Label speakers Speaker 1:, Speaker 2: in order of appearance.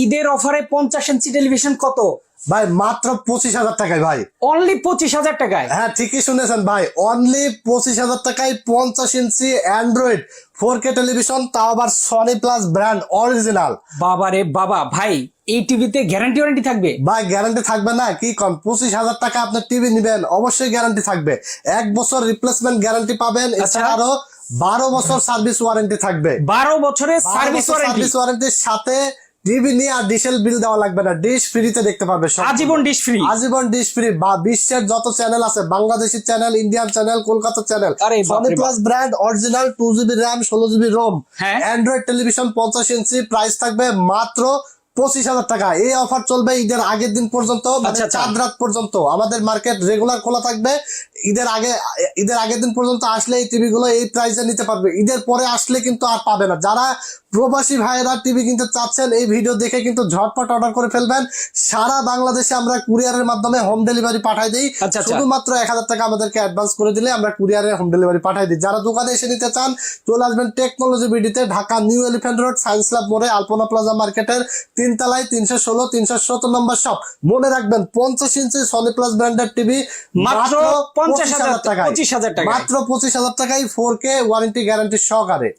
Speaker 1: ঈদের অফারে 50 ইঞ্চি টেলিভিশন কত?
Speaker 2: ভাই মাত্র 25,000 টাকায় ভাই।
Speaker 1: অনলি 25,000 টাকায়?
Speaker 2: হ্যাঁ ঠিকই শুনেছেন ভাই, অনলি 25,000 টাকায় 50 ইঞ্চি অ্যান্ড্রয়েড 4K টেলিভিশন, তাও আবার সনি প্লাস ব্র্যান্ড অরিজিনাল।
Speaker 1: বাবা রে বাবা, ভাই এই টিভিতে গ্যারান্টি ওয়ারেন্টি থাকবে?
Speaker 2: ভাই গ্যারান্টি থাকবে না কি কম? 25,000 টাকা আপনি টিভি নিবেন, অবশ্যই গ্যারান্টি থাকবে। 1 বছর রিপ্লেসমেন্ট গ্যারান্টি পাবেন, এছাড়া আরো 12 বছর সার্ভিস ওয়ারেন্টি থাকবে।
Speaker 1: 12 বছরের সার্ভিস ওয়ারেন্টি?
Speaker 2: সার্ভিস ওয়ারেন্টির সাথে টিভি নিয়ে আর ডিশেল বিল দেওয়া লাগবে না, ডিশ ফ্রিতে দেখতে পারবে সব।
Speaker 1: আজীবন ডিশ ফ্রি?
Speaker 2: আজীবন ডিশ ফ্রি। বা বিশ্বের যত চ্যানেল আছে, Bangladeshi channel, Indian channel, Kolkata channel,
Speaker 1: আরে বাপ
Speaker 2: সনি
Speaker 1: রে বাপ।
Speaker 2: Plus brand original 2GB RAM 16GB ROM,
Speaker 1: হ্যাঁ।
Speaker 2: অ্যান্ড্রয়েড টেলিভিশন 50 ইঞ্চি, প্রাইস থাকবে মাত্র 25,000 টাকা। এই অফার চলবে ঈদের আগের দিন পর্যন্ত, মানে
Speaker 1: আচ্ছা, আচ্ছা।
Speaker 2: চাঁদ রাত পর্যন্ত। আমাদের মার্কেট রেগুলার খোলা থাকবে। ঈদের আগের দিন পর্যন্ত আসলে এই টিভি গুলো এই প্রাইসে নিতে পারবে। ঈদের পরে আসলে কিন্তু আর পাবে না। যারা প্রবাসী ভাইয়েরা টিভি কিনতে চাচ্ছেন, এই ভিডিও দেখে কিন্তু ঝটপট অর্ডার করে ফেলবেন। সারা বাংলাদেশে আমরা কুরিয়ারের মাধ্যমে হোম ডেলিভারি পাঠাই দিই।
Speaker 1: আচ্ছা, আচ্ছা।
Speaker 2: শুধুমাত্র 1,000 টাকা আমাদেরকে অ্যাডভান্স করে দিলে আমরা কুরিয়ারে হোম ডেলিভারি পাঠাই দিই। যারা দোকানে এসে নিতে চান, চলে আসবেন টেকনোলজি বিডিতে, Dhaka new elephant road, science lab মোড়ে, আলপনা প্লাজা মার্কেটের 3 তলায় 316 317 নম্বর শপ। মনে রাখবেন 50 ইঞ্চি সনি প্লাস ব্র্যান্ডের টিভি
Speaker 1: মাত্র 50,000
Speaker 2: টাকায়।
Speaker 1: 25,000 টাকায়?
Speaker 2: মাত্র 25,000 টাকায় 4K ওয়ারেন্টি গ্যারান্টি সহকারে।